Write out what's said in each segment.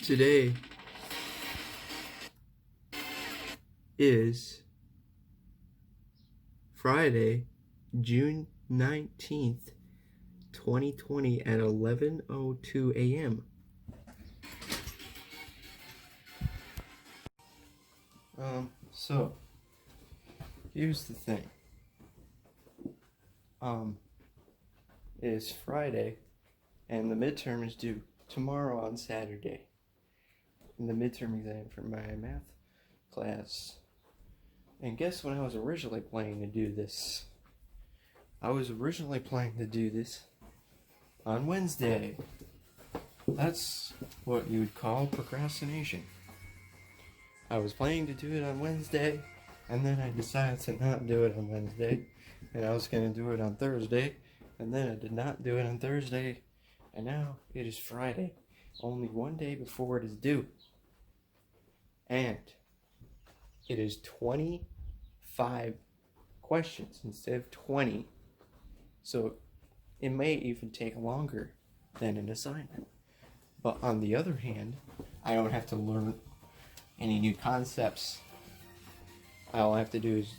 Today is Friday, June 19th, 2020 at 11:02 a.m. So here's the thing. It is Friday and the midterm is due tomorrow on Saturday. And the midterm exam for my math class. And guess when I was originally planning to do this? I was originally planning to do this on Wednesday. That's what you would call procrastination. I was planning to do it on Wednesday, and then I decided to not do it on Wednesday, and I was going to do it on Thursday, and then I did not do it on Thursday, and now it is Friday, only one day before it is due. And it is 25 questions instead of 20. So it may even take longer than an assignment. But on the other hand, I don't have to learn any new concepts. All I have to do is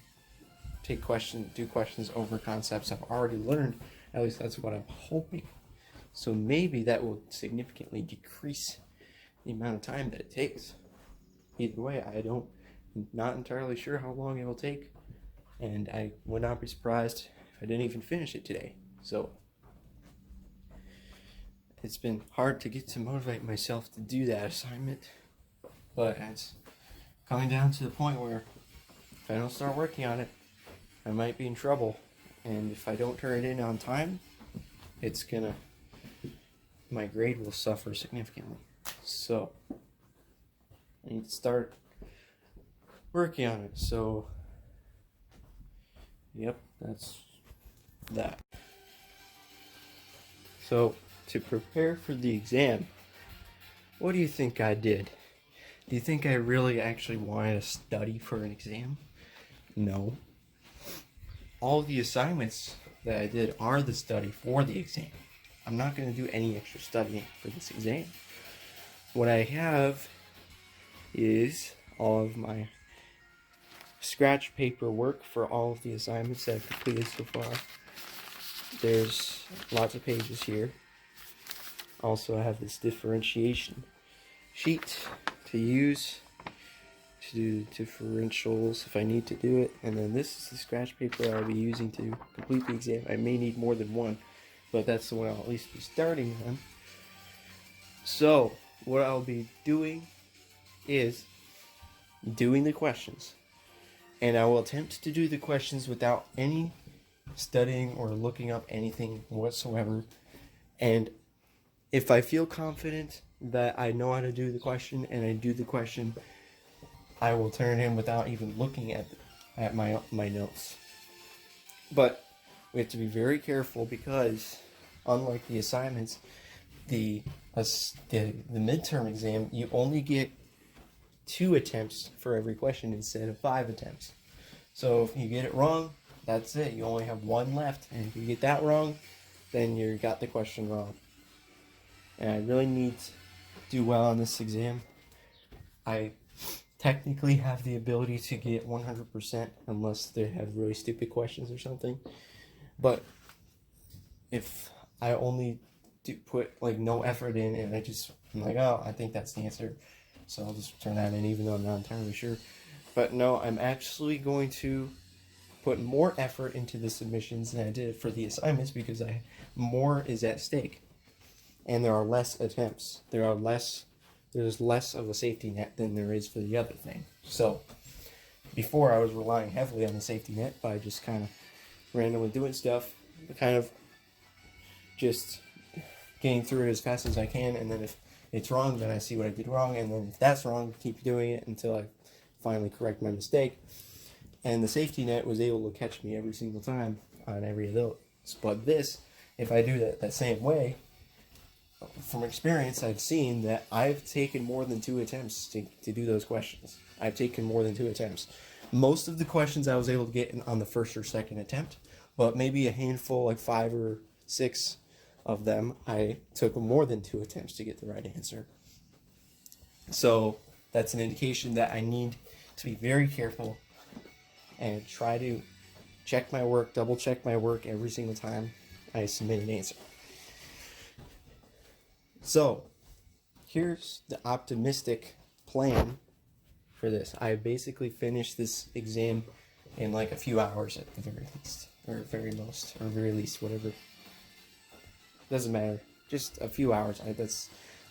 do questions over concepts I've already learned. At least that's what I'm hoping. So maybe that will significantly decrease the amount of time that it takes. Either way, I'm not entirely sure how long it will take, and I would not be surprised if I didn't even finish it today. So it's been hard to get to motivate myself to do that assignment, but it's coming down to the point where if I don't start working on it, I might be in trouble, and if I don't turn it in on time, my grade will suffer significantly. So I need to start working on it. So, yep, that's that. So, to prepare for the exam, what do you think I did? Do you think I really actually wanted to study for an exam? No. All the assignments that I did are the study for the exam. I'm not going to do any extra studying for this exam. What I have is all of my scratch paper work for all of the assignments that I've completed so far. There's lots of pages here. Also, I have this differentiation sheet to use to do differentials if I need to do it. And then this is the scratch paper I'll be using to complete the exam. I may need more than one, but that's the one I'll at least be starting on. So, what I'll be doing is doing the questions, and I will attempt to do the questions without any studying or looking up anything whatsoever. And if I feel confident that I know how to do the question and I do the question, I will turn it in without even looking at my notes. But we have to be very careful because unlike the assignments, the midterm exam, you only get 2 attempts for every question instead of 5 attempts. So if you get it wrong, that's it. You only have 1 left. And if you get that wrong, then you got the question wrong. And I really need to do well on this exam. I technically have the ability to get 100% unless they have really stupid questions or something. But if I only put no effort in and I'm like, oh, I think that's the answer, so I'll just turn that in even though I'm not entirely sure. But no, I'm actually going to put more effort into the submissions than I did for the assignments because more is at stake. And there are less attempts. There's less of a safety net than there is for the other thing. So before I was relying heavily on the safety net by just kind of randomly doing stuff, kind of just getting through it as fast as I can, and then if it's wrong, then I see what I did wrong, and then if that's wrong, keep doing it until I finally correct my mistake. And the safety net was able to catch me every single time on every of those. But this, if I do that same way, from experience, I've seen that I've taken more than 2 attempts to do those questions. I've taken more than 2 attempts. Most of the questions I was able to get on the first or second attempt, but maybe a handful, like 5 or 6 of them, I took more than 2 attempts to get the right answer. So that's an indication that I need to be very careful and try to check my work, double check my work every single time I submit an answer. So here's the optimistic plan for this. I basically finished this exam in like a few hours at the very least, or very most, or very least, whatever. Doesn't matter. Just a few hours.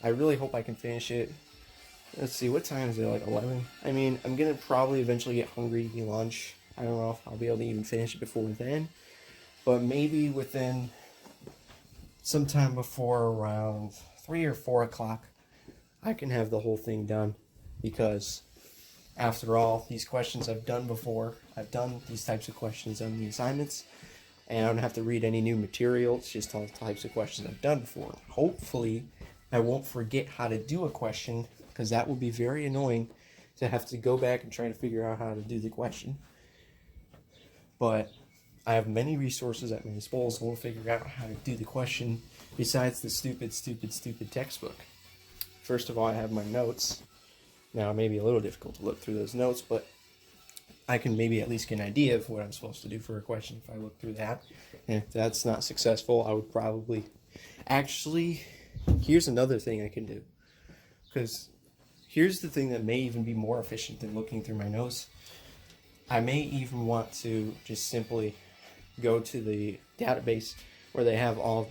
I really hope I can finish it. Let's see, what time is it? Like 11? I mean, I'm gonna probably eventually get hungry to eat lunch. I don't know if I'll be able to even finish it before then, but maybe within sometime before around 3 or 4 o'clock, I can have the whole thing done, because after all, these questions I've done before. I've done these types of questions on the assignments, and I don't have to read any new material. It's just all the types of questions I've done before. Hopefully, I won't forget how to do a question, because that would be very annoying to have to go back and try to figure out how to do the question. But I have many resources at my disposal to figure out how to do the question besides the stupid textbook. First of all, I have my notes. Now, it may be a little difficult to look through those notes, but I can maybe at least get an idea of what I'm supposed to do for a question if I look through that. And if that's not successful, I would probably... Actually, here's another thing I can do. Because here's the thing that may even be more efficient than looking through my notes. I may even want to just simply go to the database where they have all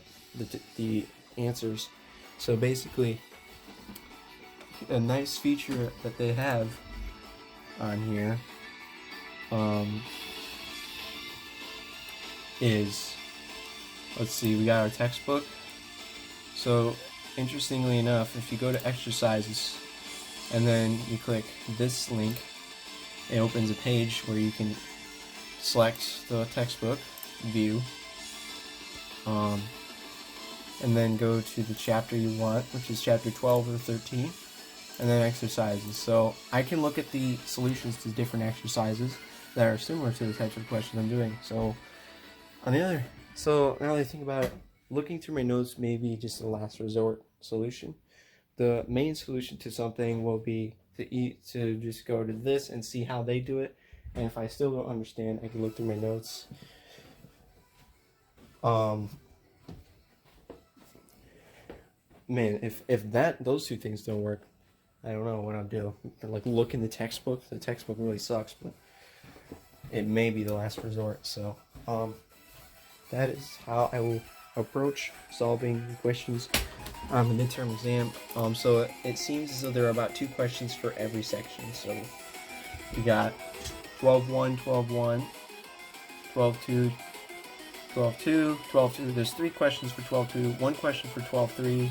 the answers. So basically, a nice feature that they have on here is, let's see, we got our textbook. So interestingly enough, if you go to exercises and then you click this link, it opens a page where you can select the textbook view, and then go to the chapter you want, which is chapter 12 or 13, and then exercises. So I can look at the solutions to different exercises that are similar to the types of questions I'm doing. So now that I think about it, looking through my notes may be just a last resort solution. The main solution to something will be to just go to this and see how they do it, and if I still don't understand, I can look through my notes. Man, if those two things don't work, I don't know what I'll do. Like, look in the textbook. The textbook really sucks, but it may be the last resort. So that is how I will approach solving questions on the midterm exam. So it seems as though there are about 2 questions for every section. So we got 12.1, 12.1, 12.2, 12.2, 12.2. There's 3 questions for 12.2, 1 question for 12.3,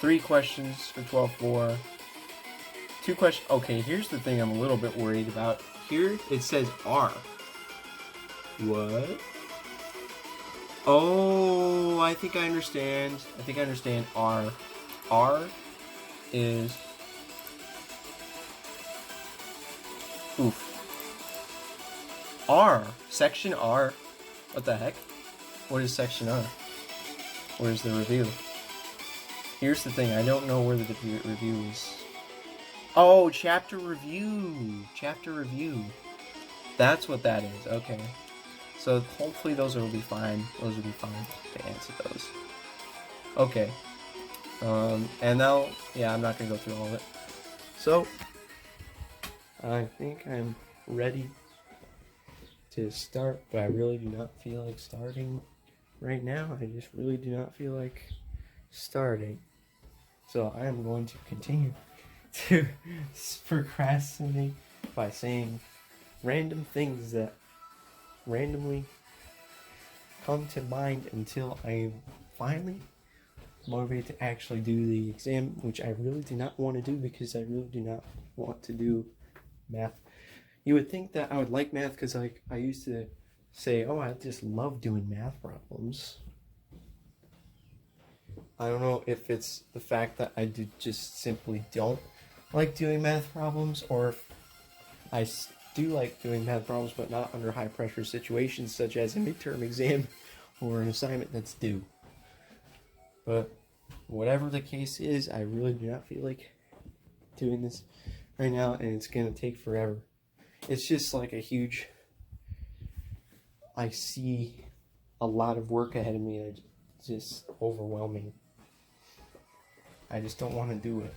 3 questions for 12.4, 2 questions. Okay, here's the thing I'm a little bit worried about. Here it says R. What? Oh, I think I understand. R. R is... Oof. R. Section R. What the heck? What is section R? Where's the review? Here's the thing. I don't know where the review is. Oh, chapter review. Chapter review. That's what that is. Okay. So hopefully those will be fine. Those will be fine to answer those. Okay. And now, yeah, I'm not going to go through all of it. So, I think I'm ready to start, but I really do not feel like starting right now. I just really do not feel like starting. So I am going to continue to procrastinate by saying random things that randomly come to mind until I finally motivated to actually do the exam, which I really do not want to do because I really do not want to do math. You would think that I would like math because I used to say, oh, I just love doing math problems. I don't know if it's the fact that I just simply don't like doing math problems, or if I do like doing math problems, but not under high pressure situations such as a midterm exam or an assignment that's due. But whatever the case is, I really do not feel like doing this right now, and it's gonna take forever. It's just like a huge, I see a lot of work ahead of me, and it's just overwhelming. I just don't want to do it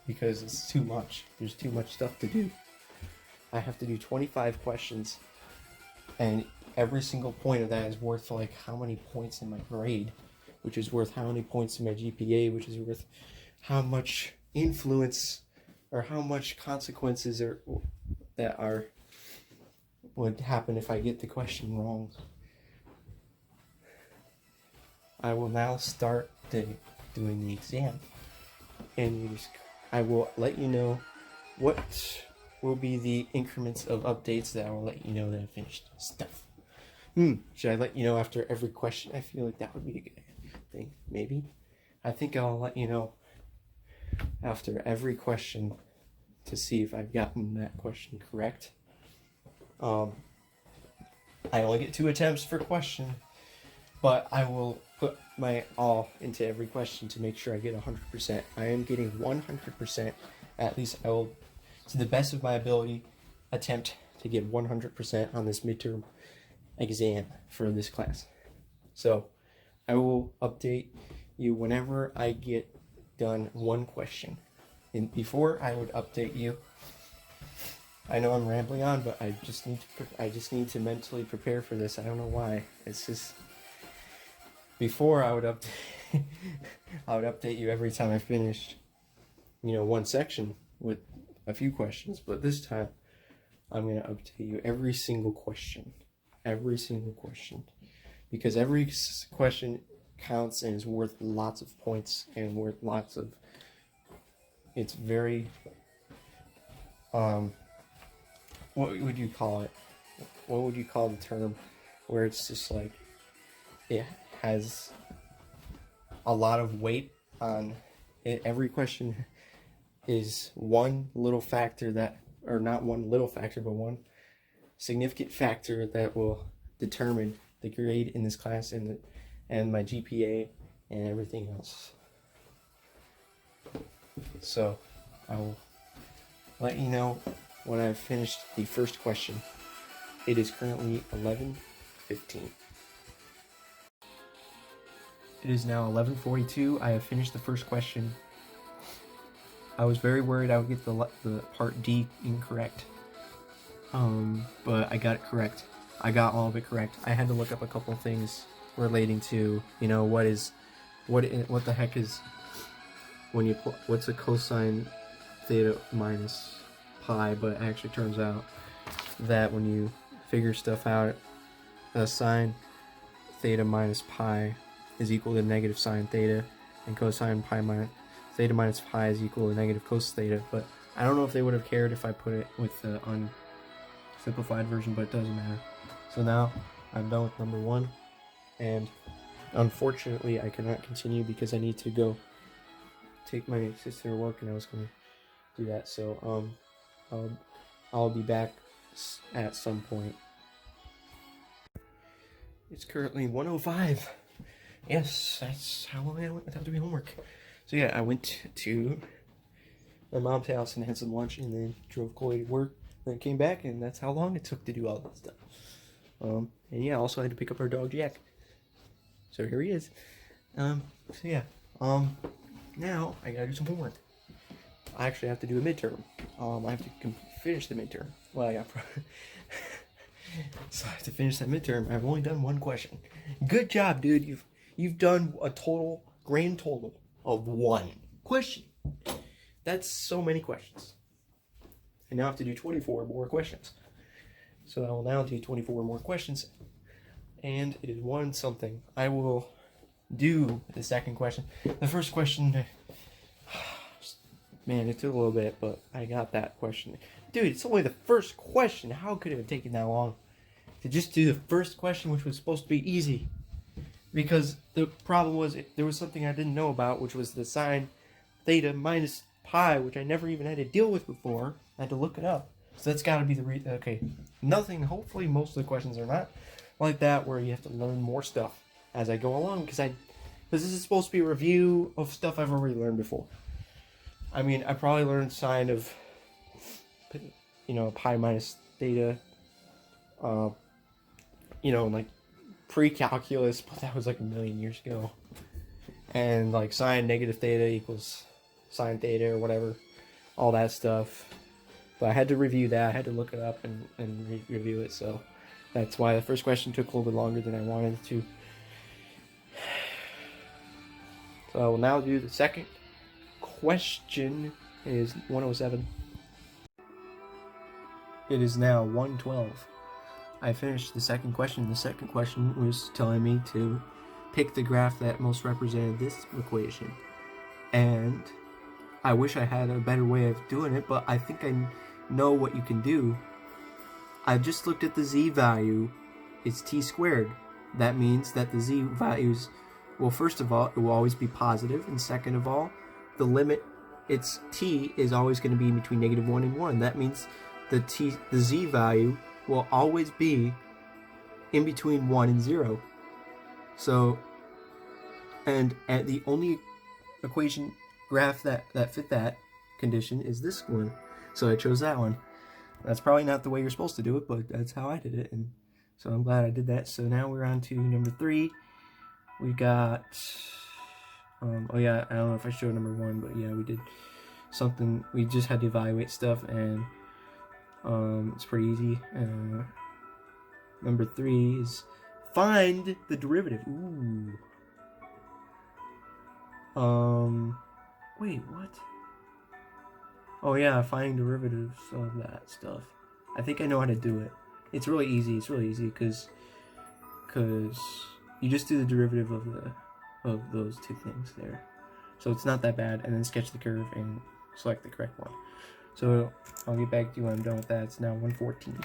because it's too much. There's too much stuff to do. I have to do 25 questions, and every single point of that is worth like how many points in my grade, which is worth how many points in my GPA, which is worth how much influence or how much consequences would happen if I get the question wrong. I will now start doing the exam, and I will let you know what will be the increments of updates that I will let you know that I finished stuff. Should I let you know after every question? I feel like that would be a good thing. Maybe. I think I'll let you know after every question to see if I've gotten that question correct. I only get 2 attempts per question, but I will put my all into every question to make sure I get 100%. I am getting 100%. At least I will, to the best of my ability, attempt to get 100% on this midterm exam for this class. So I will update you whenever I get done one question. And before I would update you, I know I'm rambling on, but I just need to mentally prepare for this. I don't know why. It's just before I would update you every time I finished, one section with a few questions, but this time I'm going to update you every single question, because every question counts and is worth lots of points and worth lots of, it's very, what would you call it? What would you call the term where it's just like, it has a lot of weight on it? Every question is one little factor that, or not one little factor, but one significant factor that will determine the grade in this class and my GPA and everything else. So I will let you know when I've finished the first question. It is currently 11:15. It is now 11:42. I have finished the first question. I was very worried I would get the part D incorrect, but I got it correct. I got all of it correct. I had to look up a couple of things relating to, what the heck is when you what's a cosine theta minus pi, but it actually turns out that when you figure stuff out, sine theta minus pi is equal to negative sine theta, and cosine pi minus theta minus pi is equal to negative cos theta. But I don't know if they would have cared if I put it with the unsimplified version, but it doesn't matter. So now I'm done with number 1, and unfortunately I cannot continue because I need to go take my sister to work, and I was going to do that. So I'll be back at some point. It's currently 1:05. Yes, that's how long I went without doing homework. So yeah, I went to my mom's house and had some lunch, and then drove Chloe to work, then came back, and that's how long it took to do all that stuff. And yeah, I also had to pick up our dog Jack. So here he is. So yeah, now I gotta do some homework. I actually have to do a midterm. I have to finish the midterm. Well, so I have to finish that midterm. I've only done one question. Good job, dude. You've done a grand total of 1 question. That's so many questions. I now have to do 24 more questions. So I will now do 24 more questions, and it is 1 something. I will do the second question. The first question, man, it took a little bit, but I got that question. Dude, it's only the first question. How could it have taken that long to just do the first question, which was supposed to be easy? Because the problem was, there was something I didn't know about, which was the sine theta minus pi, which I never even had to deal with before. I had to look it up. So that's got to be the okay. Hopefully most of the questions are not like that, where you have to learn more stuff as I go along, because this is supposed to be a review of stuff I've already learned before. I mean, I probably learned sine of, pi minus theta, like pre-calculus, but that was like a million years ago. And like sine negative theta equals sine theta or whatever, all that stuff. But I had to review that. I had to look it up and review it. So that's why the first question took a little bit longer than I wanted it to. So I will now do the second question. It is 107. It is now 112. I finished the second question. The second question was telling me to pick the graph that most represented this equation. And I wish I had a better way of doing it, but I think I know what you can do. I just looked at the z value. It's t squared. That means that the z values, well, first of all, it will always be positive, and second of all, the limit, its t is always going to be between -1 and 1. That means the z value will always be in between 1 and 0. So, and the only equation graph that fit that condition is this one. So I chose that one. That's probably not the way you're supposed to do it, but that's how I did it, and so I'm glad I did that. So now we're on to number 3. We got, oh yeah, I don't know if I showed number 1, but yeah, we did something. We just had to evaluate stuff, and it's pretty easy. Number 3 is find the derivative. Ooh. Wait, what? Oh yeah, finding derivatives of that stuff. I think I know how to do it. It's really easy. It's really easy because you just do the derivative of those two things there. So it's not that bad. And then sketch the curve and select the correct one. So I'll get back to you when I'm done with that. It's now 114.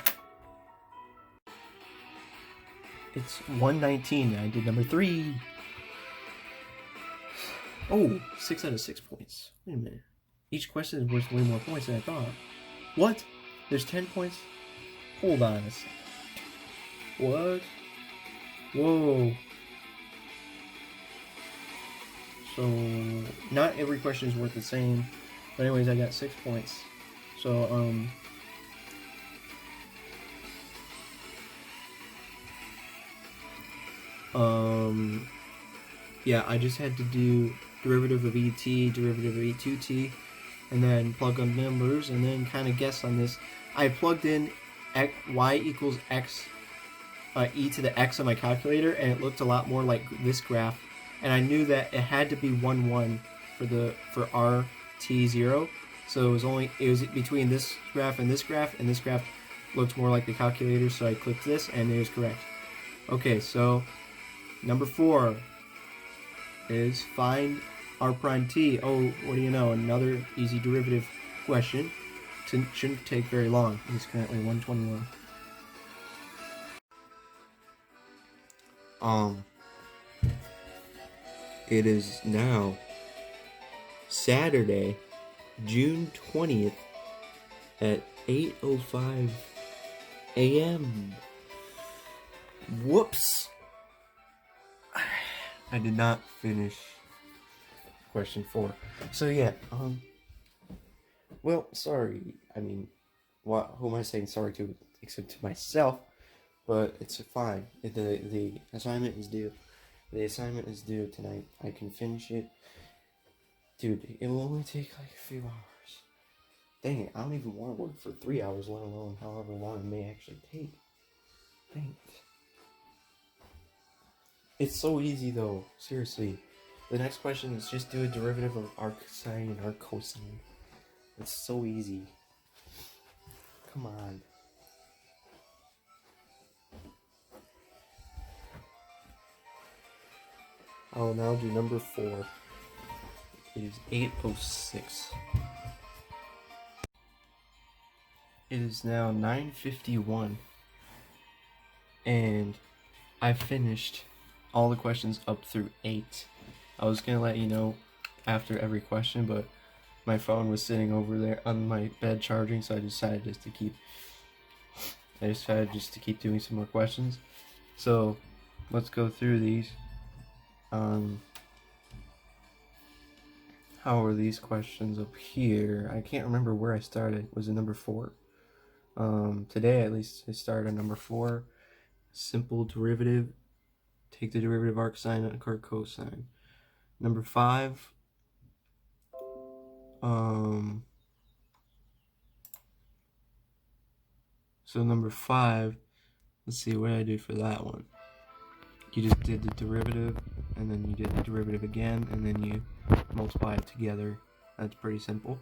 It's 119. I did number 3. Oh, 6 out of 6 points. Wait a minute. Each question is worth way more points than I thought. What? There's 10 points? Hold on a second. What? Whoa. So, not every question is worth the same. But anyways, I got 6 points. So, yeah, I just had to do derivative of et, derivative of e2t, and then plug on numbers, and then kind of guess on this. I plugged in y equals x, e to the x on my calculator, and it looked a lot more like this graph. And I knew that it had to be 1, 1 for rt0. So it was between this graph, and this graph looked more like the calculator. So I clicked this, and it was correct. Okay, so number 4 is find r prime t. Oh, what do you know? Another easy derivative question. Shouldn't take very long. It's currently 121. It is now Saturday, June 20th at 8:05 a.m. Whoops! I did not finish question 4. So yeah, well, sorry. I mean, who am I saying sorry to except to myself? But it's fine. The assignment is due. The assignment is due tonight. I can finish it. Dude, it will only take like a few hours. Dang it, I don't even want to work for 3 hours, let alone however long it may actually take. Dang it. It's so easy though, seriously. The next question is just do a derivative of arcsine and arccosine. It's so easy. Come on. I'll now do number 4. It is 8:06. It is now 9:51. And I finished all the questions up through 8. I was gonna let you know after every question, but my phone was sitting over there on my bed charging, so I decided just to keep doing some more questions. So let's go through these. how are these questions up here? I can't remember where I started. Was it number 4? Today at least I started on number 4. Simple derivative. Take the derivative arcsine and cosine. Number 5. So number 5, let's see, what did I do for that one? You just did the derivative, and then you did the derivative again, and then you multiply it together. That's pretty simple.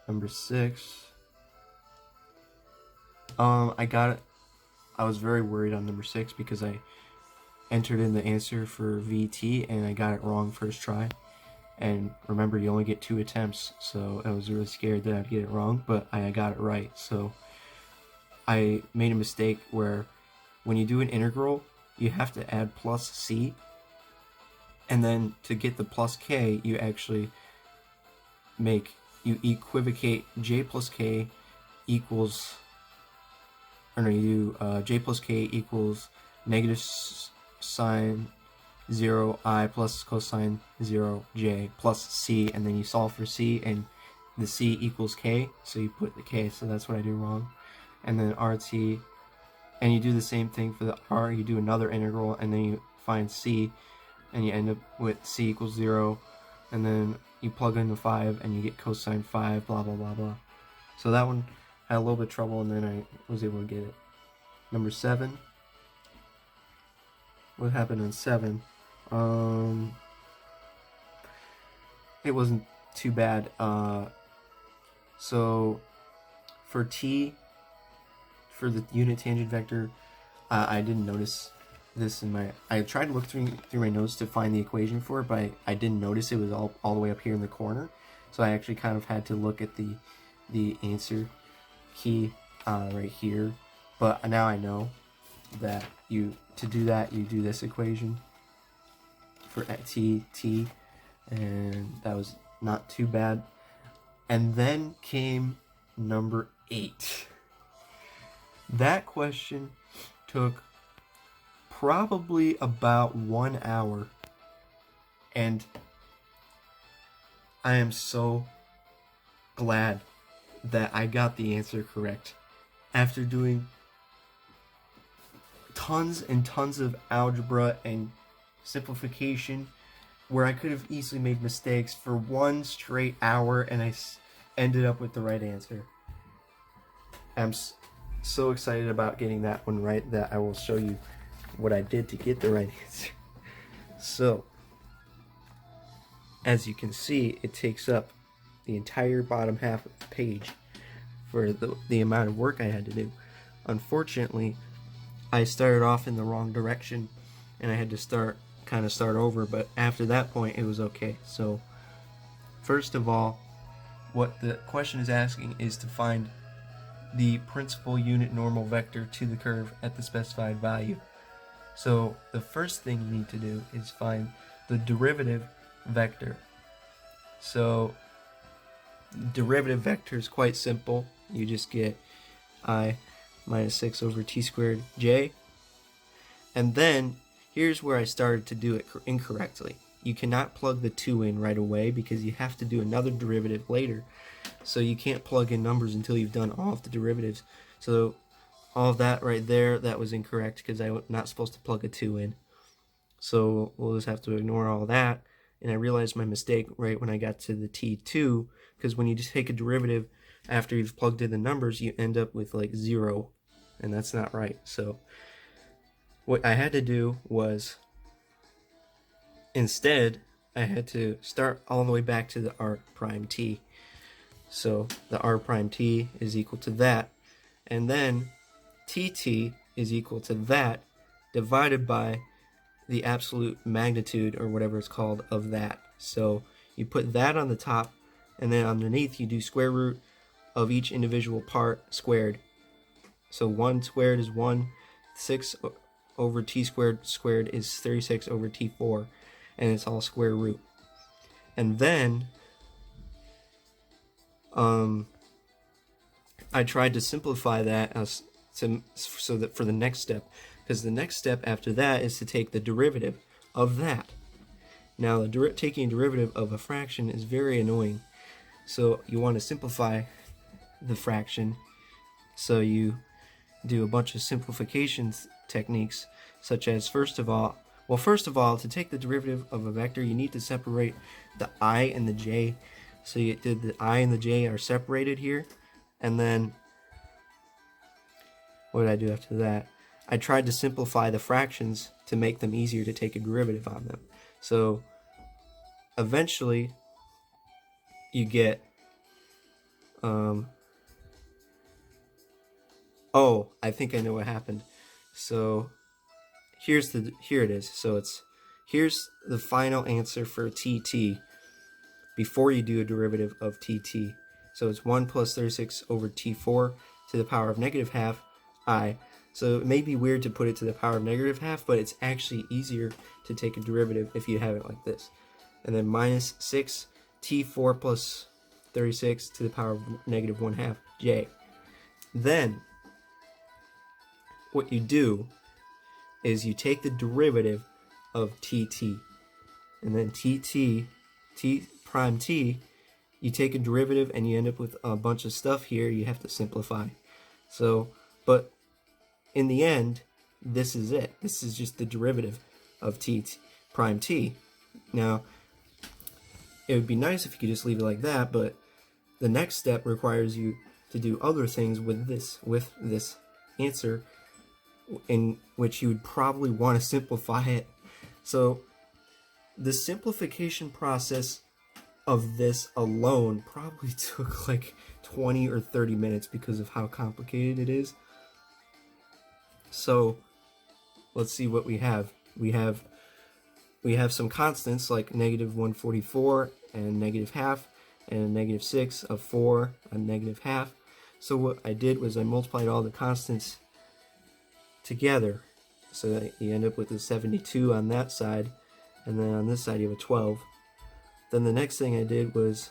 Number 6, I got it. I was very worried on number 6 because I entered in the answer for VT and I got it wrong first try. And remember, you only get 2 attempts, so I was really scared that I'd get it wrong, but I got it right. So I made a mistake where when you do an integral, you have to add plus c, and then to get the plus k, you actually you equivocate j plus k equals, or no, you do j plus k equals negative sine 0 I plus cosine 0 j plus c, and then you solve for c, and the c equals k, so you put the k, so that's what I do wrong. And then RT, and you do the same thing for the R, you do another integral, and then you find c, and you end up with c equals 0, and then you plug in the 5, and you get cosine 5, blah blah blah blah. So that one had a little bit of trouble, and then I was able to get it. Number 7. What happened on 7? It wasn't too bad. So for t, for the unit tangent vector, I didn't notice this in my... I tried to look through my notes to find the equation for it, but I didn't notice it was all the way up here in the corner. So I actually kind of had to look at the answer key right here. But now I know that to do that, you do this equation for t, and that was not too bad. And then came number 8. That question took probably about 1 hour, and I am so glad that I got the answer correct after doing tons and tons of algebra and simplification where I could have easily made mistakes for 1 straight hour, and I ended up with the right answer. I'm so excited about getting that one right that I will show you what I did to get the right answer. So, as you can see, it takes up the entire bottom half of the page for the amount of work I had to do. Unfortunately, I started off in the wrong direction and I had to start over, but after that point it was okay. So first of all, what the question is asking is to find the principal unit normal vector to the curve at the specified value. So the first thing you need to do is find the derivative vector. So derivative vector is quite simple. You just get I minus 6 over t squared j. And then here's where I started to do it incorrectly. You cannot plug the 2 in right away because you have to do another derivative later. So you can't plug in numbers until you've done all of the derivatives. So all of that right there, that was incorrect because I'm not supposed to plug a 2 in. So we'll just have to ignore all that. And I realized my mistake right when I got to the t2, because when you just take a derivative after you've plugged in the numbers, you end up with like 0, and that's not right. So what I had to do was, instead, I had to start all the way back to the r prime t. So the r prime t is equal to that, and then tt is equal to that divided by the absolute magnitude, or whatever it's called, of that. So you put that on the top, and then underneath you do square root of each individual part squared. So 1 squared is 1, 6 over t squared is 36 over t4, and it's all square root. And then I tried to simplify that so that for the next step, because the next step after that is to take the derivative of that. Now, taking a derivative of a fraction is very annoying. So you want to simplify the fraction. So you do a bunch of simplifications techniques, such as first of all, to take the derivative of a vector, you need to separate the I and the j. So the I and the j are separated here, and then what did I do after that? I tried to simplify the fractions to make them easier to take a derivative on them. So eventually you get oh, I think I know what happened. So here it is. So here's the final answer for tt before you do a derivative of tt. So it's 1 plus 36 over t4 to the power of negative half I. So it may be weird to put it to the power of negative half, but it's actually easier to take a derivative if you have it like this. And then minus 6 t4 plus 36 to the power of negative 1 half j. Then what you do is you take the derivative of tt, and then t prime t, you take a derivative and you end up with a bunch of stuff here you have to simplify. So, but in the end, this is it. This is just the derivative of t prime t. Now, it would be nice if you could just leave it like that, but the next step requires you to do other things with this answer, in which you would probably want to simplify it. So the simplification process of this alone probably took like 20 or 30 minutes because of how complicated it is. So let's see what we have. We have some constants like negative 144 and negative half, and negative 6 of 4 and negative half. So what I did was I multiplied all the constants together, so that you end up with a 72 on that side, and then on this side you have a 12. Then the next thing I did was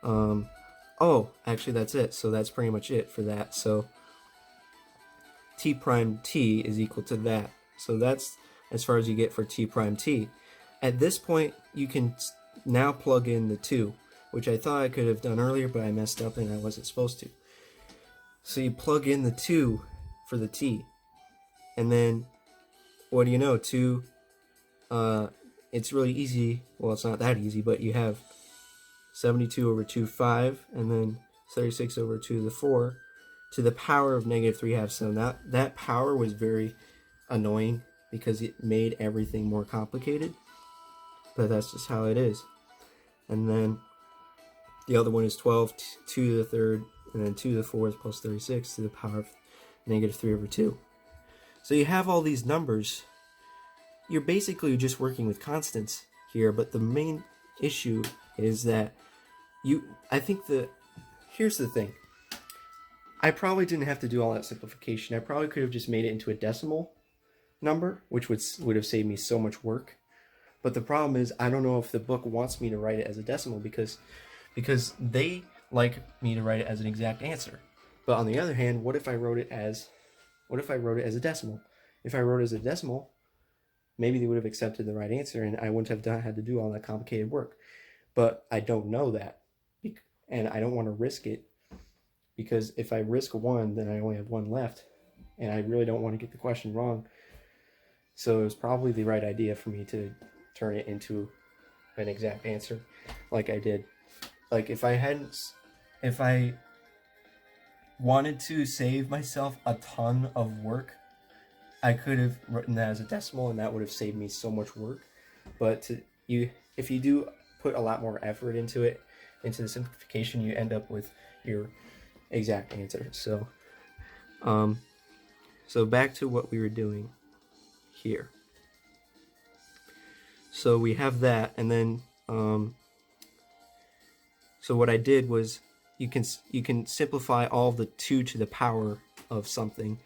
oh, actually that's it. So that's pretty much it for that. So t prime t is equal to that. So that's as far as you get for t prime t. At this point you can now plug in the 2, which I thought I could have done earlier, but I messed up and I wasn't supposed to. So you plug in the 2 for the t, and then what do you know, 2, it's really easy. Well, it's not that easy, but you have 72 over 2, 5, and then 36 over 2 to the 4 to the power of negative 3 halves. So that power was very annoying because it made everything more complicated, but that's just how it is. And then the other one is 12, 2 to the third, and then 2 to the fourth plus 36 to the power of negative 3 over 2. So you have all these numbers. You're basically just working with constants here, but the main issue is that here's the thing. I probably didn't have to do all that simplification. I probably could have just made it into a decimal number, which would have saved me so much work. But the problem is, I don't know if the book wants me to write it as a decimal because they like me to write it as an exact answer. But on the other hand, what if I wrote it as a decimal? If I wrote it as a decimal, maybe they would have accepted the right answer and I wouldn't have had to do all that complicated work. But I don't know that, and I don't want to risk it, because if I risk 1, then I only have 1 left, and I really don't want to get the question wrong. So it was probably the right idea for me to turn it into an exact answer like I did. Like if I wanted to save myself a ton of work, I could have written that as a decimal and that would have saved me so much work. But if you do put a lot more effort into the simplification, you end up with your exact answer. So back to what we were doing here. So we have that, and then so what I did was you can simplify all the 2 to the power of something.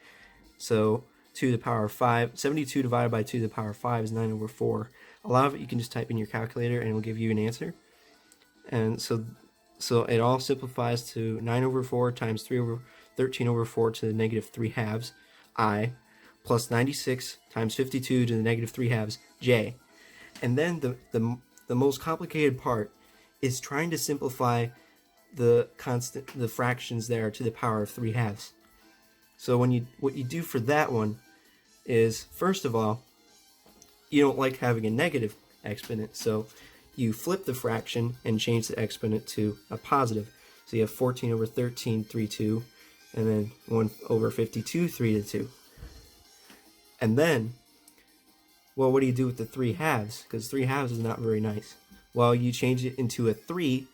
So 2 to the power of 5, 72 divided by 2 to the power of 5 is 9 over 4. A lot of it you can just type in your calculator and it will give you an answer. And so it all simplifies to 9 over 4 times 13 over 4 to the negative 3 halves I, plus 96 times 52 to the negative 3 halves j. And then the most complicated part is trying to simplify the fractions there to the power of 3/2. So what you do for that one is, first of all, you don't like having a negative exponent, so you flip the fraction and change the exponent to a positive. So you have 14 over 13, 3/2, and then 1 over 52, 3/2. And then, well, what do you do with the 3/2? Because 3/2 is not very nice. Well, you change it into a 3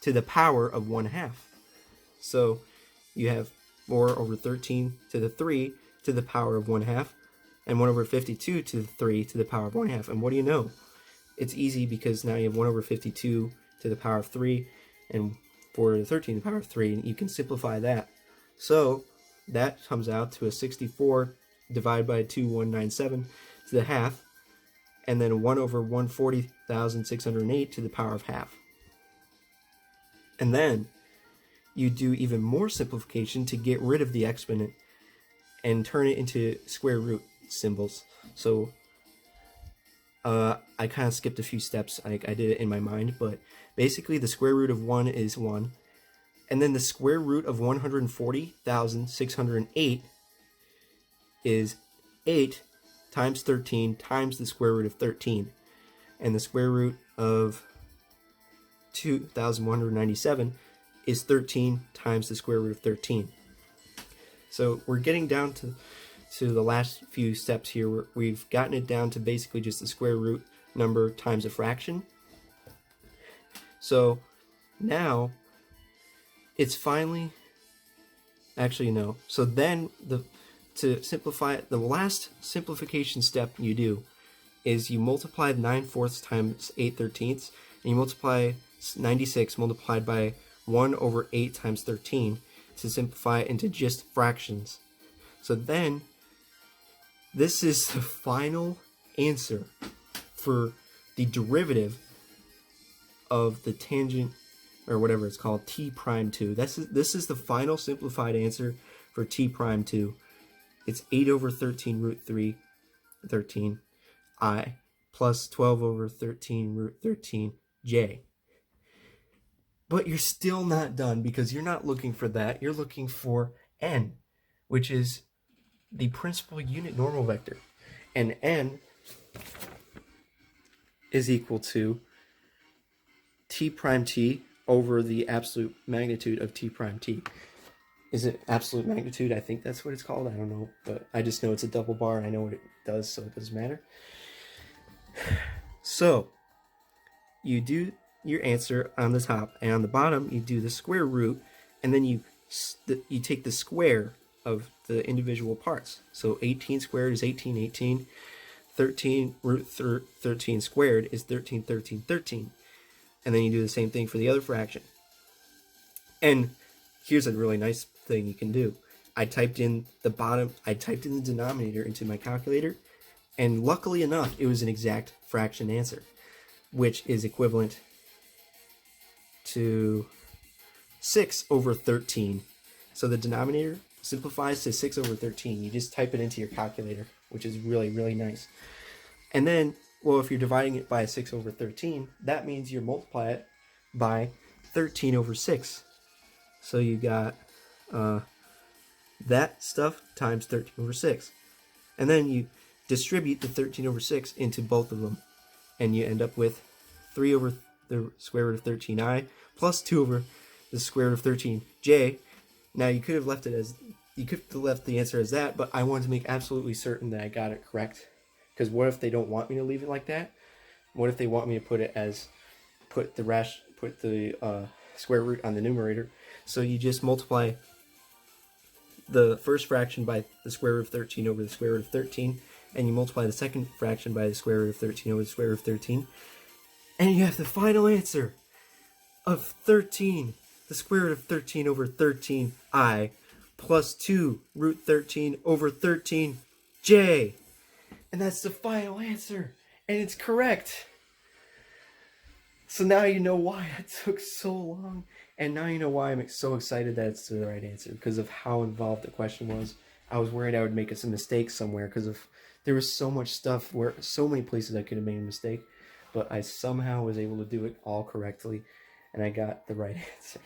to the power of 1/2. So you have 4 over 13 to the 3 to the power of 1/2, and 1 over 52 to the 3 to the power of 1/2. And what do you know? It's easy, because now you have 1 over 52 to the power of 3 and 4 to the 13 to the power of 3, and you can simplify that. So that comes out to a 64 divided by 2,197 to the half, and then 1 over 140,608 to the power of half. And then you do even more simplification to get rid of the exponent and turn it into square root symbols. So I kind of skipped a few steps. I did it in my mind, but basically the square root of 1 is 1. And then the square root of 140,608 is 8 times 13 times the square root of 13. And the square root of 2,197 is 13 times the square root of 13. So we're getting down to the last few steps here. We've gotten it down to basically just the square root number times a fraction. So now it's finally, actually no. So then to simplify it, the last simplification step you do is you multiply 9/4 times 8/13, and you multiply 96 multiplied by 1 over 8 times 13 to simplify it into just fractions. So then this is the final answer for the derivative of the tangent, or whatever it's called, t prime 2. This is the final simplified answer for t prime 2. It's 8 over 13 root 3, 13 I, plus 12 over 13 root 13 j. But you're still not done, because you're not looking for that. You're looking for n, which is the principal unit normal vector. And n is equal to t prime t over the absolute magnitude of t prime t. Is it absolute magnitude? I think that's what it's called. I don't know, but I just know it's a double bar. I know what it does, so it doesn't matter. So you do your answer on the top, and on the bottom you do the square root, and then you take the square of the individual parts. So 18 squared is 18, 18. 13 root 13 squared is 13, 13, 13. And then you do the same thing for the other fraction. And here's a really nice thing you can do. I typed in the denominator into my calculator, and luckily enough, it was an exact fraction answer, which is equivalent to 6 over 13. So the denominator simplifies to 6 over 13. You just type it into your calculator, which is really, really nice. And then, well, if you're dividing it by 6 over 13, that means you multiply it by 13 over 6. So you got that stuff times 13 over 6. And then you distribute the 13 over 6 into both of them, and you end up with 3 over the square root of 13i plus 2 over the square root of 13j. Now you could have left the answer as that, but I wanted to make absolutely certain that I got it correct. Because what if they don't want me to leave it like that? What if they want me to put it as put the square root on the numerator? So you just multiply the first fraction by the square root of 13 over the square root of 13, and you multiply the second fraction by the square root of 13 over the square root of 13, and you have the final answer of 13, the square root of 13 over 13i, plus 2 root 13 over 13j. And that's the final answer, and it's correct. So now you know why it took so long, and now you know why I'm so excited that it's the right answer, because of how involved the question was. I was worried I would make some mistakes somewhere because of there was so much stuff where so many places I could have made a mistake, but I somehow was able to do it all correctly, and I got the right answer.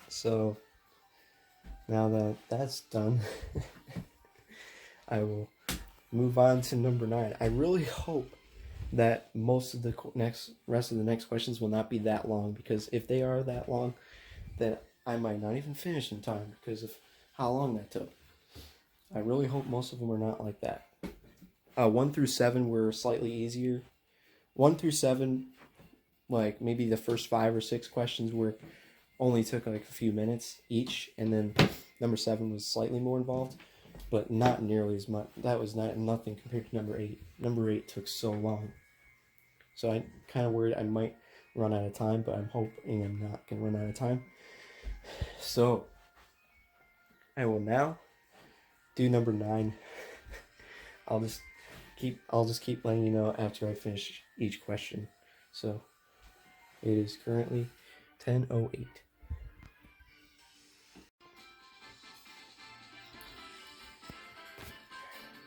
So now that that's done, I will move on to number 9. I really hope that most of the rest of the next questions will not be that long, because if they are that long, then I might not even finish in time because of how long that took. I really hope most of them are not like that. 1 through 7 were slightly easier. 1 through 7, like maybe the first 5 or 6 questions were only took like a few minutes each, and then number 7 was slightly more involved, but not nearly as much. That was nothing compared to number 8. Number 8 took so long. So I'm kind of worried I might run out of time, but I'm hoping I'm not going to run out of time. So I will now do number 9. I'll just keep letting you know after I finish each question. So it is currently 10:08.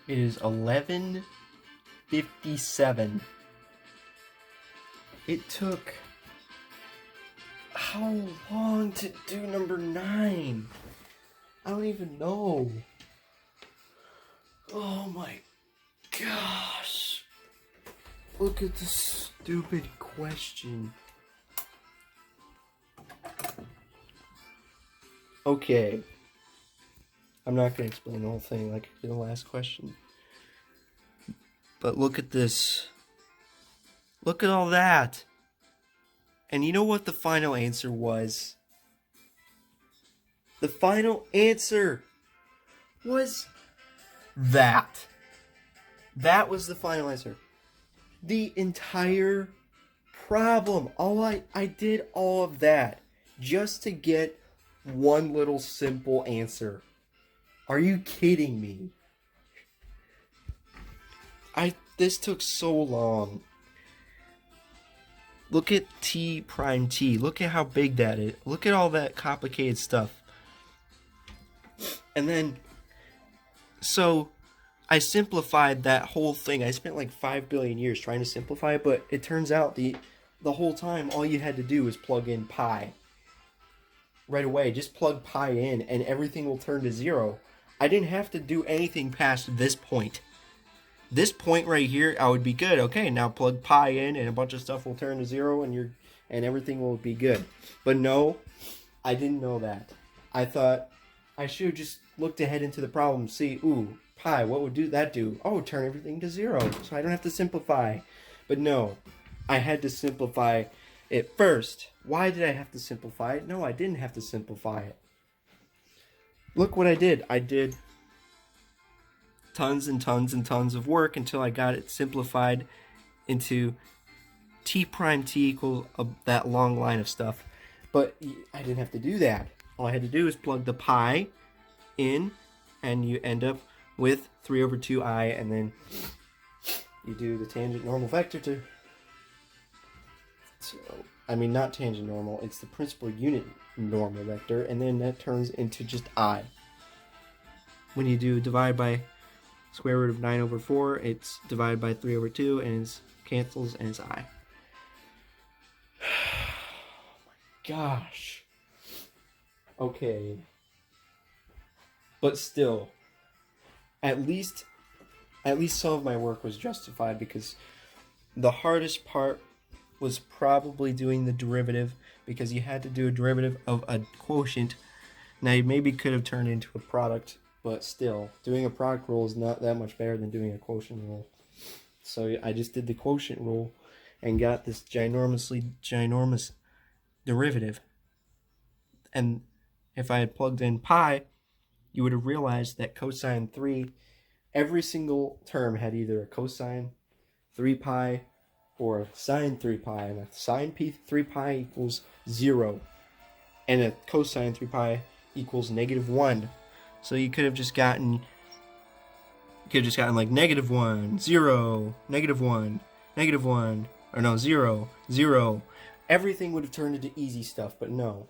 It is 11:57. It took how long to do number 9? I don't even know. Oh my gosh. Look at this stupid question. Okay. I'm not going to explain the whole thing like I did the last question. But look at this. Look at all that. And you know what the final answer was? The final answer was that. That was the final answer. The entire problem. I did all of that just to get one little simple answer. Are you kidding me? This took so long. Look at T prime T. Look at how big that is. Look at all that complicated stuff. And then, so I simplified that whole thing. I spent like 5 billion years trying to simplify it, but it turns out the whole time all you had to do was plug in pi. Right away, just plug pi in and everything will turn to 0. I didn't have to do anything past this point. This point right here, I would be good. Okay, now plug pi in and a bunch of stuff will turn to 0 and everything will be good. But no, I didn't know that. I thought I should have just looked ahead into the problem, see, ooh, pi, what would that do? Oh, turn everything to 0, so I don't have to simplify. But no, I had to simplify it first. Why did I have to simplify it? No, I didn't have to simplify it. Look what I did. I did tons and tons and tons of work until I got it simplified into T prime T equals that long line of stuff. But I didn't have to do that. All I had to do is plug the pi in, and you end up with 3/2i, and then you do the tangent normal vector to... So, I mean, not tangent normal, it's the principal unit normal vector, and then that turns into just I. When you do divide by square root of 9/4, it's divided by 3/2, and it cancels, and it's I. Oh my gosh. Okay. But still, at least some of my work was justified, because the hardest part was probably doing the derivative, because you had to do a derivative of a quotient. Now, you maybe could have turned into a product, but still, doing a product rule is not that much better than doing a quotient rule. So I just did the quotient rule and got this ginormous derivative. And if I had plugged in pi, you would have realized that cosine 3, every single term had either a cosine 3 pi or a sine 3 pi, and a sine 3 pi equals 0, and a cosine 3 pi equals -1. So you could have just gotten like -1, 0, -1, -1, or no, 0, 0. Everything would have turned into easy stuff, but no.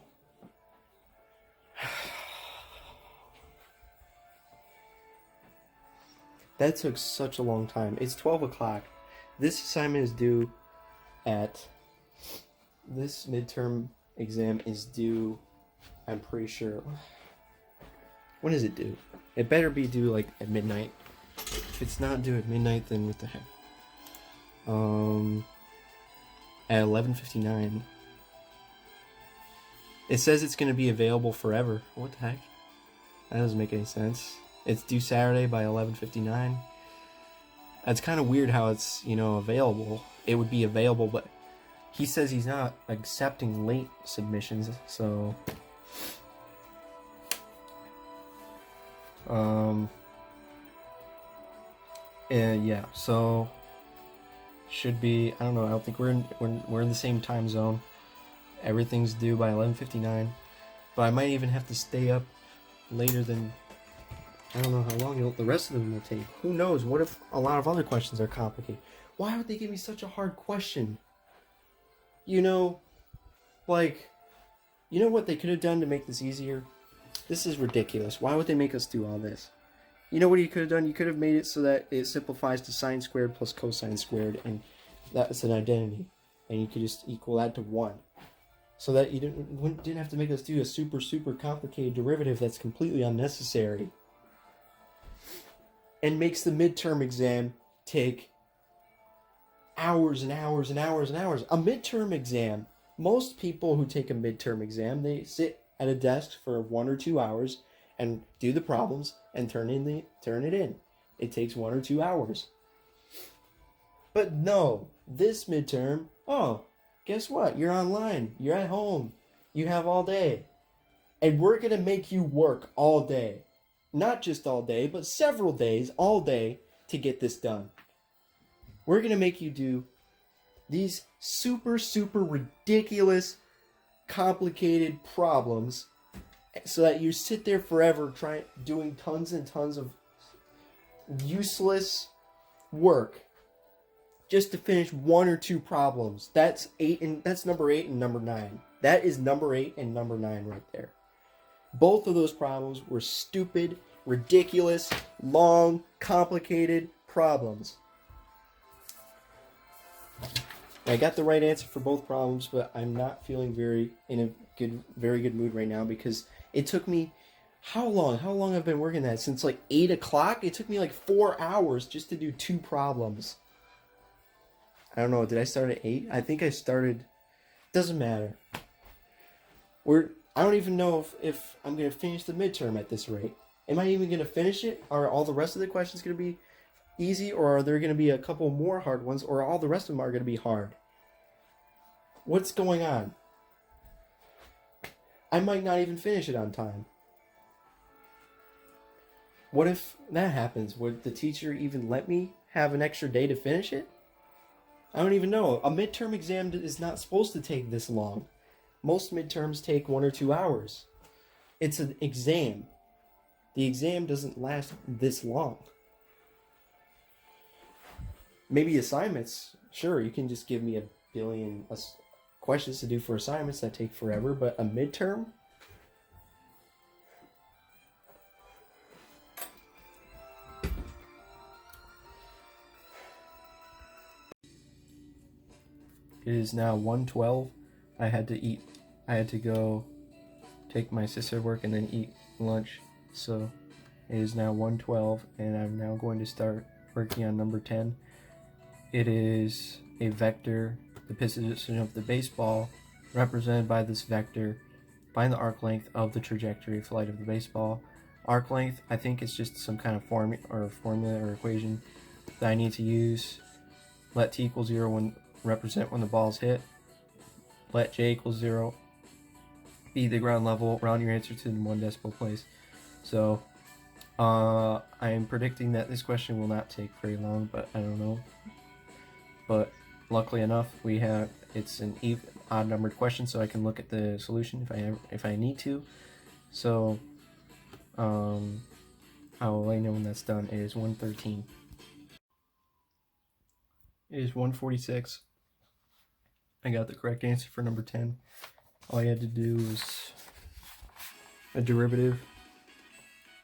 That took such a long time. It's 12 o'clock. This assignment is due at... This midterm exam is due, I'm pretty sure... When is it due? It better be due, like, at midnight. If it's not due at midnight, then what the heck? At 11:59. It says it's going to be available forever. What the heck? That doesn't make any sense. It's due Saturday by 11:59. That's kind of weird how it's, available. It would be available, but he says he's not accepting late submissions, so... And yeah, so... Should be, I don't know, I don't think we're in the same time zone. Everything's due by 11:59. But I might even have to stay up later than... I don't know how long the rest of them will take. Who knows? What if a lot of other questions are complicated? Why would they give me such a hard question? What they could have done to make this easier? This is ridiculous. Why would they make us do all this? You know what you could have done? You could have made it so that it simplifies to sine squared plus cosine squared, and that's an identity. And you could just equal that to 1. So that you didn't have to make us do a super, super complicated derivative that's completely unnecessary. And makes the midterm exam take hours and hours and hours and hours. A midterm exam, most people who take a midterm exam, they sit at a desk for 1 or 2 hours and do the problems and turn it in. It takes 1 or 2 hours. But no, this midterm, guess what? You're online. You're at home. You have all day. And we're going to make you work all day. Not just all day, but several days, all day, to get this done. We're going to make you do these super, super ridiculous, complicated problems so that you sit there forever doing tons and tons of useless work just to finish 1 or 2 problems. That's number 8 and number 9. That is number 8 and number 9 right there. Both of those problems were stupid, ridiculous, long, complicated problems. I got the right answer for both problems, but I'm not feeling very good mood right now because it took me how long? How long I've been working that? Since like 8 o'clock? It took me like 4 hours just to do 2 problems. I don't know. Did I start at 8? I think I started. Doesn't matter. I don't even know if I'm going to finish the midterm at this rate. Am I even going to finish it? Are all the rest of the questions going to be easy, or are there going to be a couple more hard ones, or all the rest of them are going to be hard? What's going on? I might not even finish it on time. What if that happens? Would the teacher even let me have an extra day to finish it? I don't even know. A midterm exam is not supposed to take this long. Most midterms take 1 or 2 hours. It's an exam. The exam doesn't last this long. Maybe assignments, sure, you can just give me a billion questions to do for assignments that take forever, but a midterm? It is now 1:12. I had to go take my sister to work and then eat lunch. So it is now 1:12 and I'm now going to start working on number 10. It is a vector, the position of the baseball, represented by this vector. Find the arc length of the trajectory of flight of the baseball. Arc length, I think it's just some kind of formula or equation that I need to use. Let t equal 0 represent when the ball is hit. Let j equals 0 be the ground level. Round your answer to the 1 decimal place. So I am predicting that this question will not take very long, but I don't know. But luckily enough, it's an odd numbered question, so I can look at the solution if I need to. So I'll let you know when that's done. It is 1:13. It is 1:46. I got the correct answer for number 10. All you had to do was a derivative,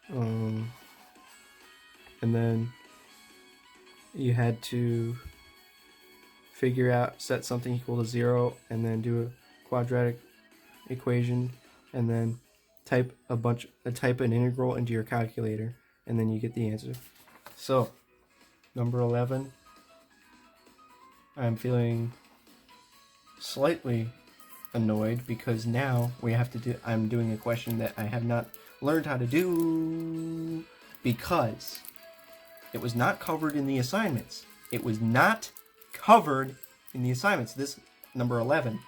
and then you had to figure out, set something equal to 0, and then do a quadratic equation, and then type an integral into your calculator, and then you get the answer. So, number 11, I'm feeling slightly annoyed because now I'm doing a question that I have not learned how to do because it was not covered in the assignments. It was not covered in the assignments. This number 11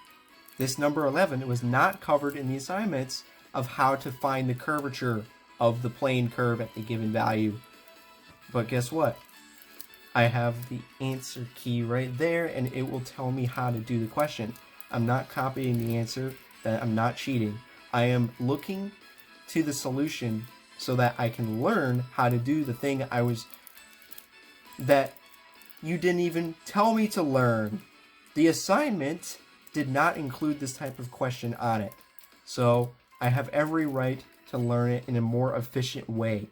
it was not covered in the assignments of how to find the curvature of the plane curve at the given value. But guess what? I have the answer key right there, and it will tell me how to do the question. I'm not copying the answer, that I'm not cheating. I am looking to the solution so that I can learn how to do the thing that you didn't even tell me to learn. The assignment did not include this type of question on it. So I have every right to learn it in a more efficient way.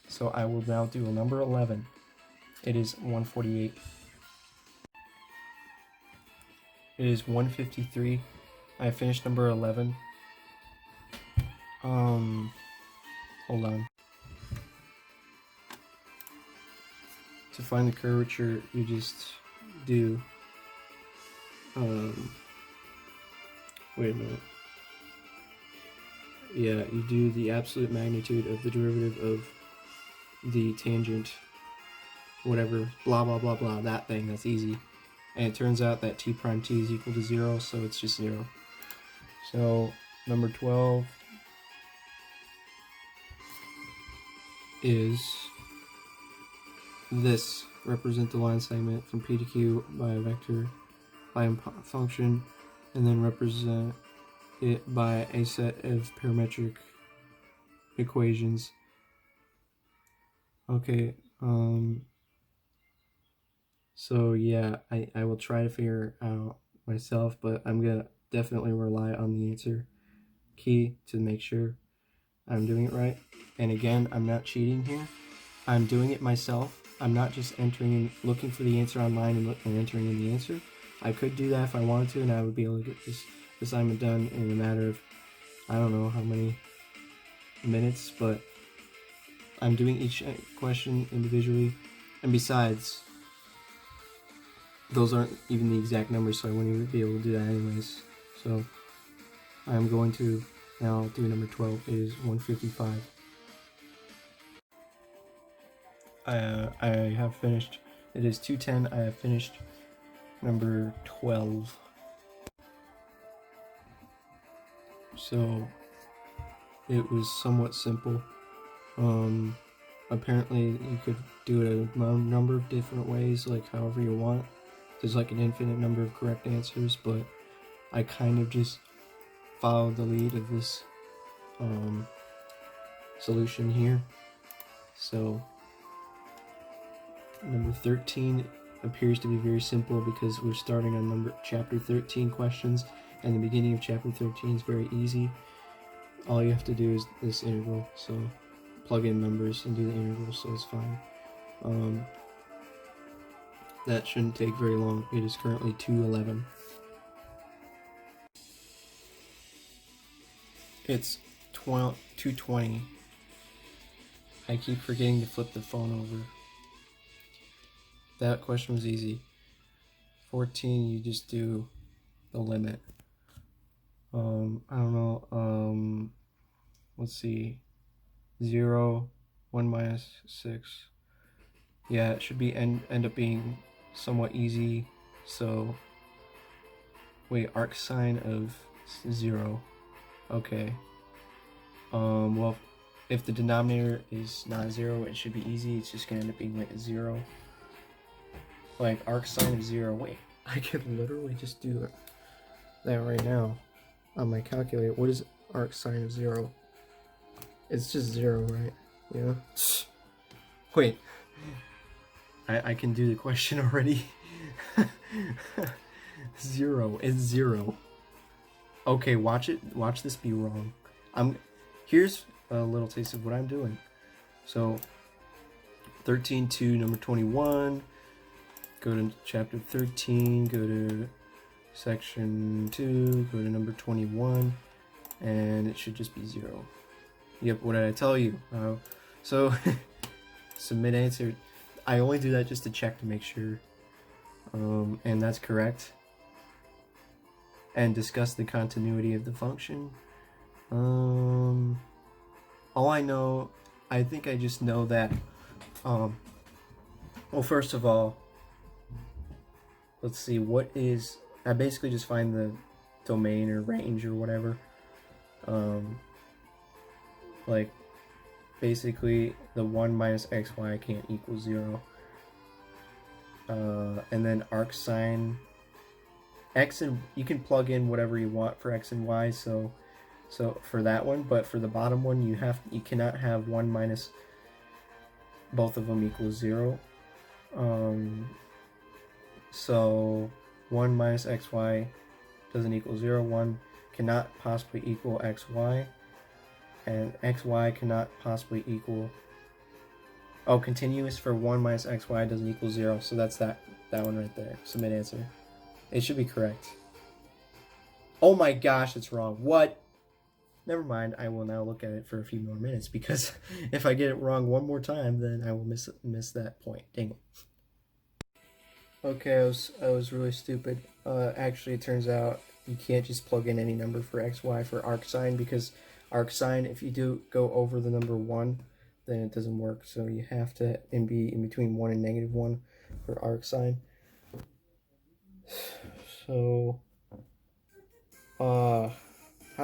So I will now do a number 11. It is 148. It is 153. I finished number 11. Hold on. To find the curvature, you just do, wait a minute. Yeah, you do the absolute magnitude of the derivative of the tangent, whatever, blah, blah, blah, blah, that thing, that's easy. And it turns out that t prime t is equal to 0, so it's just 0. So, number 12 is this. Represent the line segment from P to Q by a vector, by a function, and then represent it by a set of parametric equations. Okay, so yeah, I will try to figure out myself, but I'm gonna definitely rely on the answer key to make sure I'm doing it right. And again, I'm not cheating here. I'm doing it myself. I'm not just looking for the answer online and entering in the answer. I could do that if I wanted to, and I would be able to get this assignment done in a matter of, I don't know how many minutes, but I'm doing each question individually. And besides, those aren't even the exact numbers, so I wouldn't even be able to do that anyways. So I'm going to now do number 12. It is 155. I have finished. It is 2:10. I have finished number 12. So it was somewhat simple. Apparently you could do it a number of different ways, like however you want. There's like an infinite number of correct answers, but I kind of just followed the lead of this solution here. So number 13 appears to be very simple because we're starting on chapter 13 questions, and the beginning of chapter 13 is very easy. All you have to do is this integral, so plug in numbers and do the integral, so it's fine. That shouldn't take very long. It is currently 2:11. It's 2:20. I keep forgetting to flip the phone over. That question was easy. 14, you just do the limit. I don't know. Let's see. 0, 1 minus 6. Yeah, it should be end up being somewhat easy. So, wait, arc sine of 0. Okay. Well, if the denominator is not 0, it should be easy. It's just gonna end up being like a 0. Like arc sine of 0. Wait, I could literally just do that right now on my calculator. What is arc sine of 0? It's just 0, right? Yeah. Wait. I can do the question already. 0. It's 0. Okay, watch it. Watch this be wrong. Here's a little taste of what I'm doing. So 13 to number 21. Go to chapter 13, go to section 2, go to number 21, and it should just be 0. Yep, what did I tell you? So, submit answer. I only do that just to check to make sure. And that's correct. And discuss the continuity of the function. All I know, I think I just know that, well, first of all, let's see, what is, I basically just find the domain or range or whatever. Like, basically, the 1 minus xy can't equal 0. And then arcsine, x and, you can plug in whatever you want for x and y, so for that one, but for the bottom one, you cannot have 1 minus both of them equals 0. So 1 minus xy doesn't equal 0. 1 cannot possibly equal xy, and xy cannot possibly equal, oh, continuous for 1 minus xy doesn't equal 0. So that's that one right there. Submit answer. It should be correct. Oh my gosh, it's wrong. What? Never mind. I will now look at it for a few more minutes, because if I get it wrong one more time, then I will miss that point. Dang it. Okay, I was really stupid. Actually, it turns out you can't just plug in any number for xy for arcsine, because arcsine, if you do go over the number 1, then it doesn't work. So you have to be in between 1 and -1 for arcsine. So, how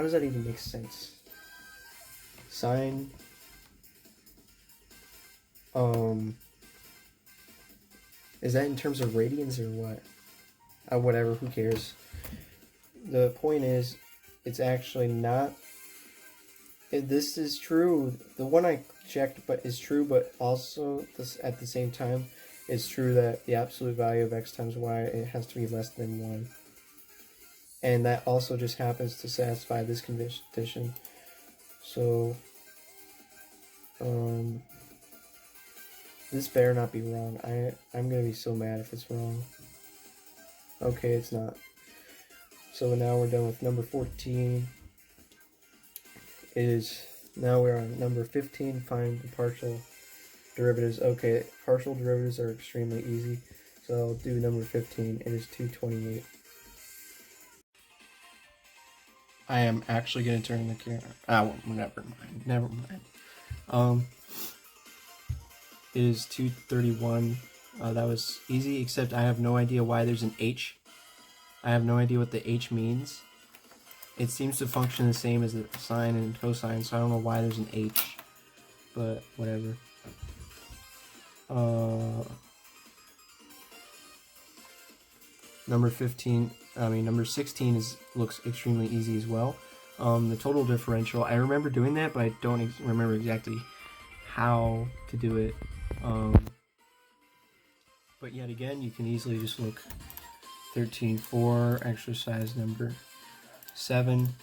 does that even make sense? Sine, is that in terms of radians or what? Whatever, who cares? The point is, it's actually not. This is true. The one I checked, but is true, but also this at the same time, it's true that the absolute value of x times y, it has to be less than 1. And that also just happens to satisfy this condition. So, this better not be wrong. I'm gonna be so mad if it's wrong. Okay, it's not. So now we're done with number 14. Now we're on number 15, find the partial derivatives. Okay, partial derivatives are extremely easy. So I'll do number 15. It is 228. I am actually going to turn the camera. Well, never mind. It is 231. That was easy, except I have no idea why there's an H. I have no idea what the H means. It seems to function the same as the sine and cosine, so I don't know why there's an H, but whatever. Number 16 looks extremely easy as well. The total differential, I remember doing that, but I don't remember exactly how to do it. But yet again, you can easily just look 13.4, exercise number 7,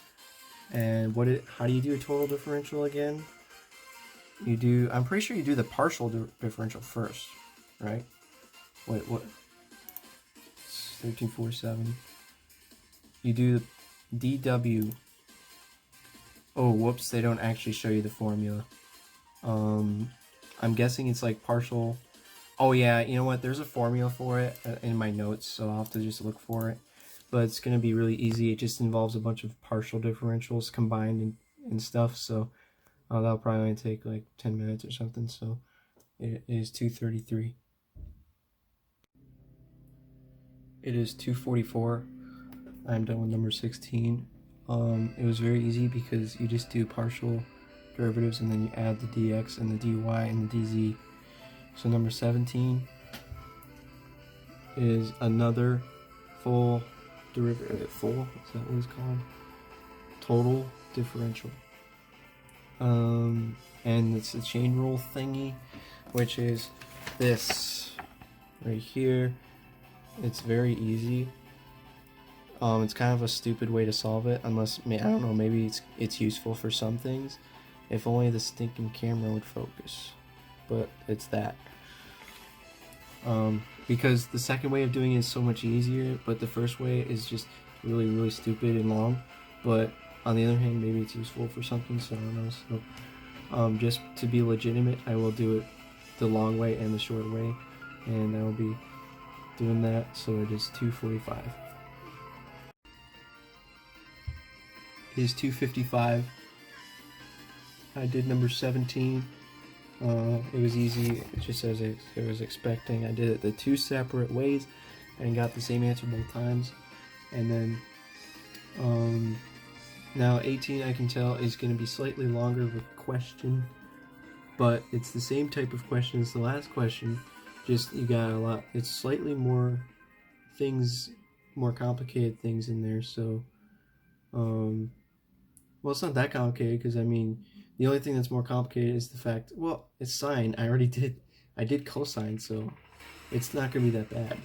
and how do you do a total differential again? I'm pretty sure you do the partial differential first, right? Wait, what? 13.4.7. You do dw. Oh, whoops! They don't actually show you the formula. I'm guessing it's like partial. Oh yeah, you know what? There's a formula for it in my notes, so I'll have to just look for it. But it's gonna be really easy. It just involves a bunch of partial differentials combined and stuff. So that'll probably only take like 10 minutes or something. So it is 233. It is 244. I'm done with number 16. It was very easy because you just do partial derivatives and then you add the dx and the dy and the dz. So number 17 is another full derivative. Full? Is that what it's called? Total differential. And it's a chain rule thingy, which is this right here. It's very easy. It's kind of a stupid way to solve it, unless, I don't know, maybe it's useful for some things. If only the stinking camera would focus. But it's that. because the second way of doing it is so much easier, but the first way is just really, really stupid and long. But on the other hand, maybe it's useful for something, so I don't know. So just to be legitimate, I will do it the long way and the short way, and I will be doing that. So it is 2:45. It is 2:55. I did number 17. It was easy, just as I was expecting. I did it the 2 separate ways and got the same answer both times. And then now 18, I can tell, is going to be slightly longer of a question, but it's the same type of question as the last question, just you got a lot, it's slightly more things, more complicated things in there. So well, it's not that complicated, because I mean, the only thing that's more complicated is the fact, well, it's sine. I did cosine, so it's not gonna be that bad.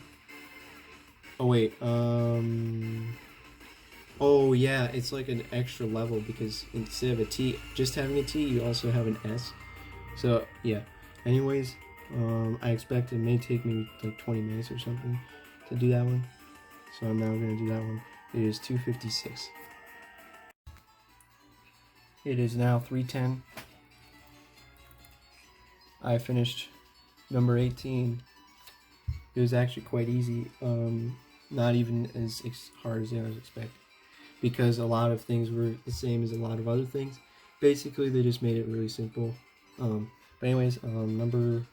Oh wait, oh yeah, it's like an extra level, because instead of a t, just having a t, you also have an s. So yeah. Anyways, I expect it may take me like 20 minutes or something to do that one. So I'm now gonna do that one. It is 2:56. It is now 3:10. I finished number 18. It was actually quite easy. Not even as hard as I was expecting, because a lot of things were the same as a lot of other things. Basically, they just made it really simple. But anyways, number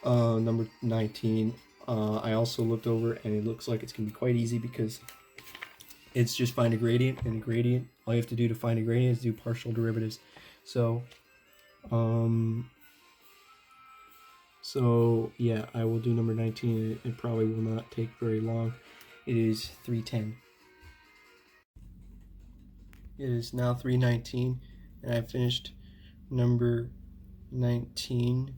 19. I also looked over, and it looks like it's gonna be quite easy, because it's just find a gradient, and a gradient, all you have to do to find a gradient is do partial derivatives. So yeah, I will do number 19. It probably will not take very long. It is 3:10. It is now 3:19, and I finished number 19.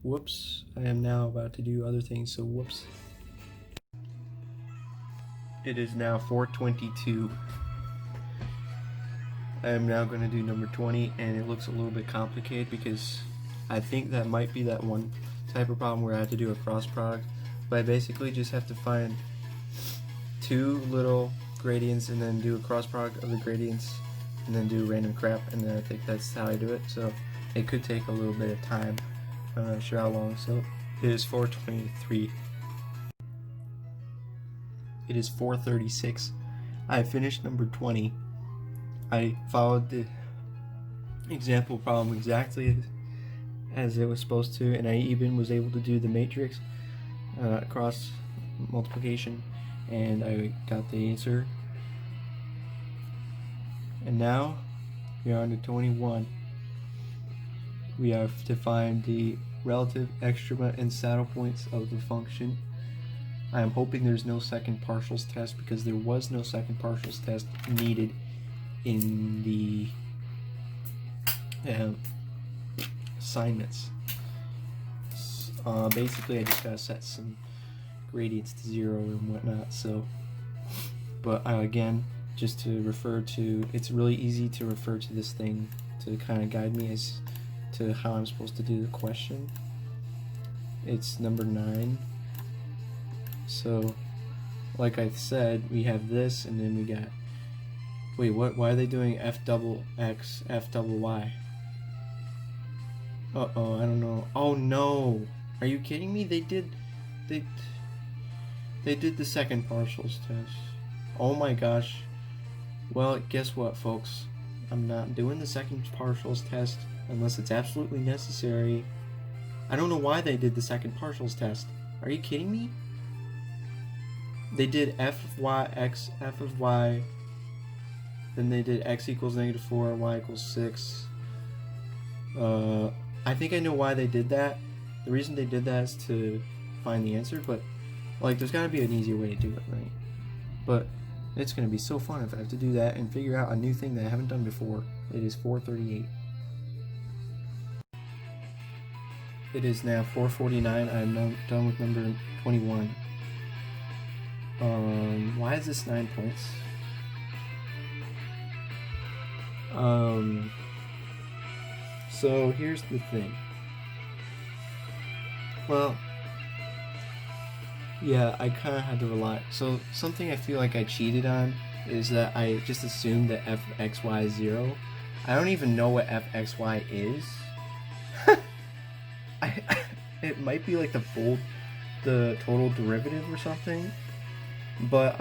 Whoops, I am now about to do other things, so whoops. It is now 4:22. I am now going to do number 20, and it looks a little bit complicated, because I think that might be that one type of problem where I have to do a cross product. But I basically just have to find 2 little gradients and then do a cross product of the gradients and then do random crap, and then I think that's how I do it. So it could take a little bit of time. I'm not sure how long. So it is 4:23. It is 4:36. I finished number 20. I followed the example problem exactly as it was supposed to, and I even was able to do the matrix cross multiplication, and I got the answer. And now we are on to 21. We have to find the relative extrema and saddle points of the function. I am hoping there's no second partials test, because there was no second partials test needed in the assignments. Basically, I just gotta set some gradients to 0 and whatnot. So, but again, just to refer to, it's really easy to refer to this thing to kind of guide me as to how I'm supposed to do the question. It's number 9. So, like I said, we have this, and then we got, wait, what? Why are they doing f double x, f double y? Uh-oh, I don't know. Oh no! Are you kidding me? They did the second partials test. Oh my gosh. Well, guess what, folks? I'm not doing the second partials test unless it's absolutely necessary. I don't know why they did the second partials test. Are you kidding me? They did f of y, x, f of y, then they did x equals -4, y equals 6. I think I know why they did that. The reason they did that is to find the answer, but like, there's gotta be an easier way to do it, right? But it's gonna be so fun if I have to do that and figure out a new thing that I haven't done before. It is 4:38. It is now 4:49. I'm now done with number 21. Why is this 9 points? So here's the thing. Well, yeah, I kind of had to rely. So something I feel like I cheated on is that I just assumed that fxy is 0. I don't even know what fxy is. I it might be like the total derivative or something, but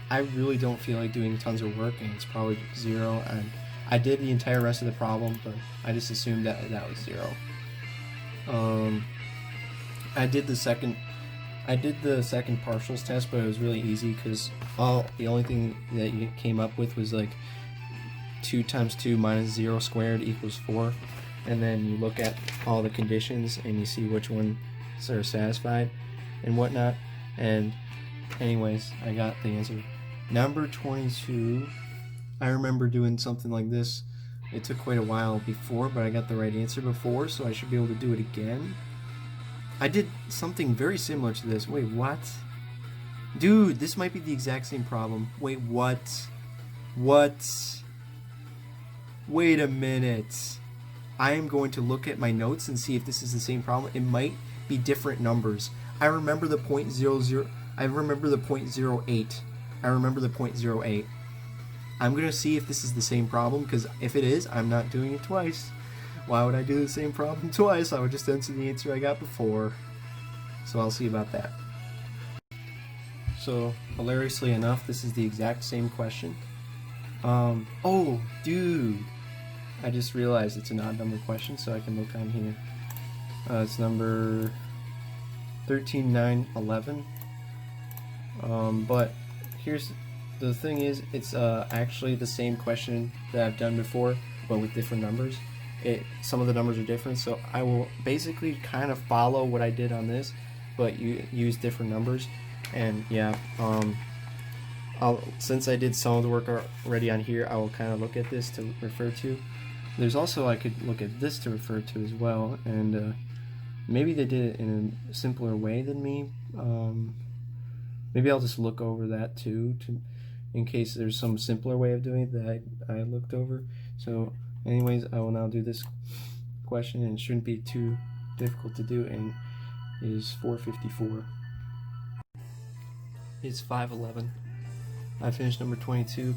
I really don't feel like doing tons of work, and it's probably 0. And I did the entire rest of the problem, but I just assumed that that was 0. I did the second partials test, but it was really easy because the only thing that you came up with was like 2 times 2 minus 0 squared equals 4, and then you look at all the conditions and you see which ones are satisfied and whatnot. And anyways, I got the answer. Number 22, I remember doing something like this. It took quite a while before, but I got the right answer before, so I should be able to do it again. I did something very similar to this. Wait, what? Dude, this might be the exact same problem. Wait, what? What? Wait a minute. I am going to look at my notes and see if this is the same problem. It might be different numbers. I remember the 0.00. I remember the 0.08. I remember the 0.08. I'm going to see if this is the same problem, because if it is, I'm not doing it twice. Why would I do the same problem twice? I would just answer the answer I got before. So I'll see about that. So, hilariously enough, this is the exact same question. Oh, dude! I just realized it's an odd number question, so I can look on here. It's number 13, 9, 11. But here's the thing is, it's actually the same question that I've done before, but with different numbers. Some of the numbers are different, so I will basically kind of follow what I did on this, but you use different numbers. And yeah, since I did some of the work already on here, I will kind of look at this to refer to. There's also, I could look at this to refer to as well, and maybe they did it in a simpler way than me. Maybe I'll just look over that too, in case there's some simpler way of doing it that I looked over. So anyways, I will now do this question, and it shouldn't be too difficult to do, and it is 454. It's 511. I finished number 22.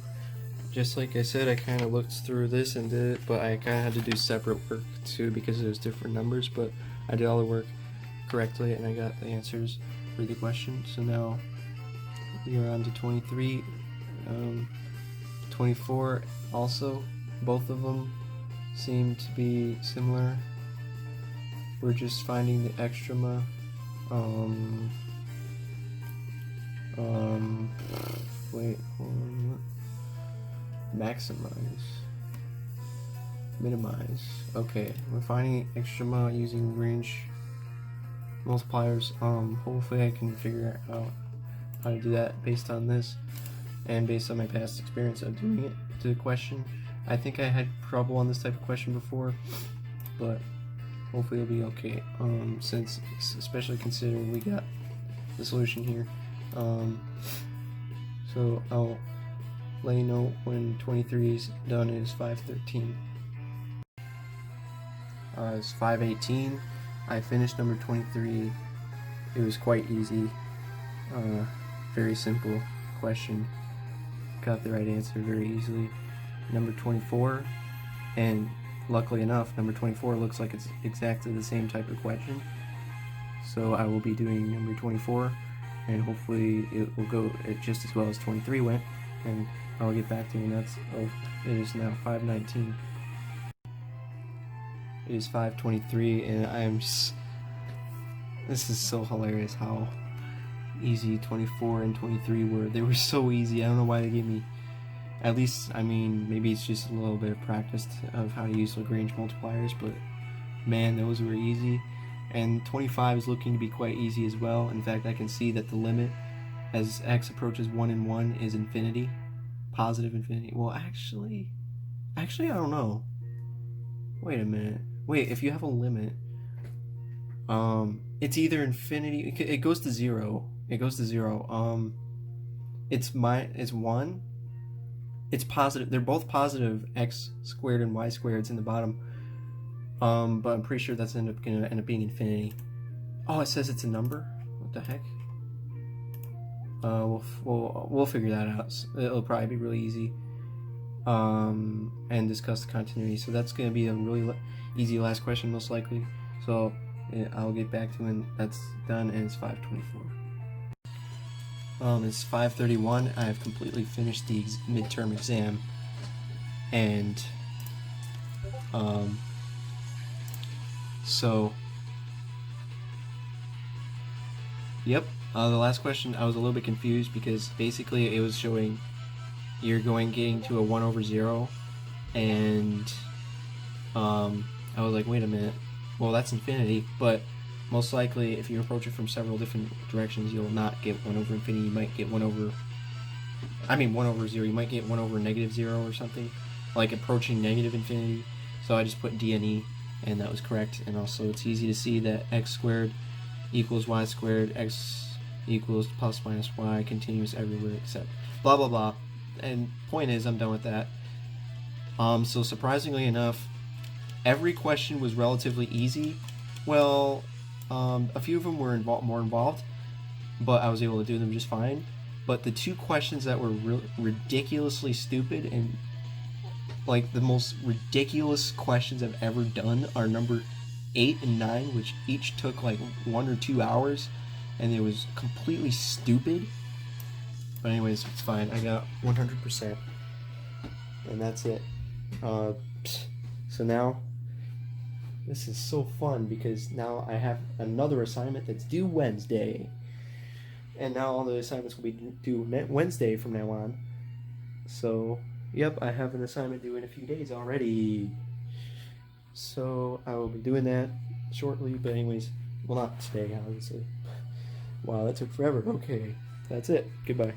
Just like I said, I kind of looked through this and did it, but I kind of had to do separate work too because there's different numbers, but I did all the work correctly and I got the answers for the question. So now we are on to 23. 24 also, both of them seem to be similar. We're just finding the extrema. Wait, hold on. Maximize, minimize. Okay, we're finding extrema using Lagrange multipliers. Hopefully I can figure out how to do that based on this and based on my past experience of doing it to the question. I think I had trouble on this type of question before, but hopefully it'll be okay, since, especially considering we got the solution here. So I'll let you know when 23 is done. It is 513. It's 518. I finished number 23. It was quite easy. Very simple question. Got the right answer very easily. Number 24, and luckily enough, number 24 looks like it's exactly the same type of question. So I will be doing number 24, and hopefully it will go just as well as 23 went, and I'll get back to you. And that's, it is now 5:19. It is 5:23, and this is so hilarious how easy 24 and 23 were. They were so easy. I don't know why they gave me, at least, I mean, maybe it's just a little bit of practice of how to use Lagrange multipliers, but man, those were easy. And 25 is looking to be quite easy as well. In fact, I can see that the limit as x approaches 1 and 1 is infinity, positive infinity. Well, actually I don't know. Wait a minute. Wait, if you have a limit, it's either infinity. It goes to 0. It goes to 0. It's 1. It's positive. They're both positive x squared and y squareds in the bottom. But I'm pretty sure that's gonna end up being infinity. Oh, it says it's a number? What the heck? We'll figure that out. It'll probably be really easy. And discuss the continuity. So that's going to be a really easy last question, most likely. So I'll get back to when that's done, and it's 5:24. It's 5:31. I have completely finished the midterm exam, and so yep. The last question, I was a little bit confused because basically it was showing you're getting to a 1/0, and I was like, wait a minute, well that's infinity, but most likely if you approach it from several different directions, you'll not get 1/infinity. You might get 1/0. You might get 1/-0 or something, like approaching negative infinity. So I just put D and E, and that was correct. And also it's easy to see that x squared equals y squared, x equals plus minus y, continuous everywhere except blah blah blah. And point is, I'm done with that. So surprisingly enough, every question was relatively easy. Well, a few of them were more involved, but I was able to do them just fine. But the two questions that were ridiculously stupid and like the most ridiculous questions I've ever done are number 8 and 9, which each took like 1 or 2 hours, and it was completely stupid. But anyways, it's fine. I got 100%, and that's it. So now, this is so fun because now I have another assignment that's due Wednesday. And now all the assignments will be due Wednesday from now on. So, yep, I have an assignment due in a few days already. So, I will be doing that shortly. But anyways, well, not today, obviously. Wow, that took forever. Okay, that's it. Goodbye.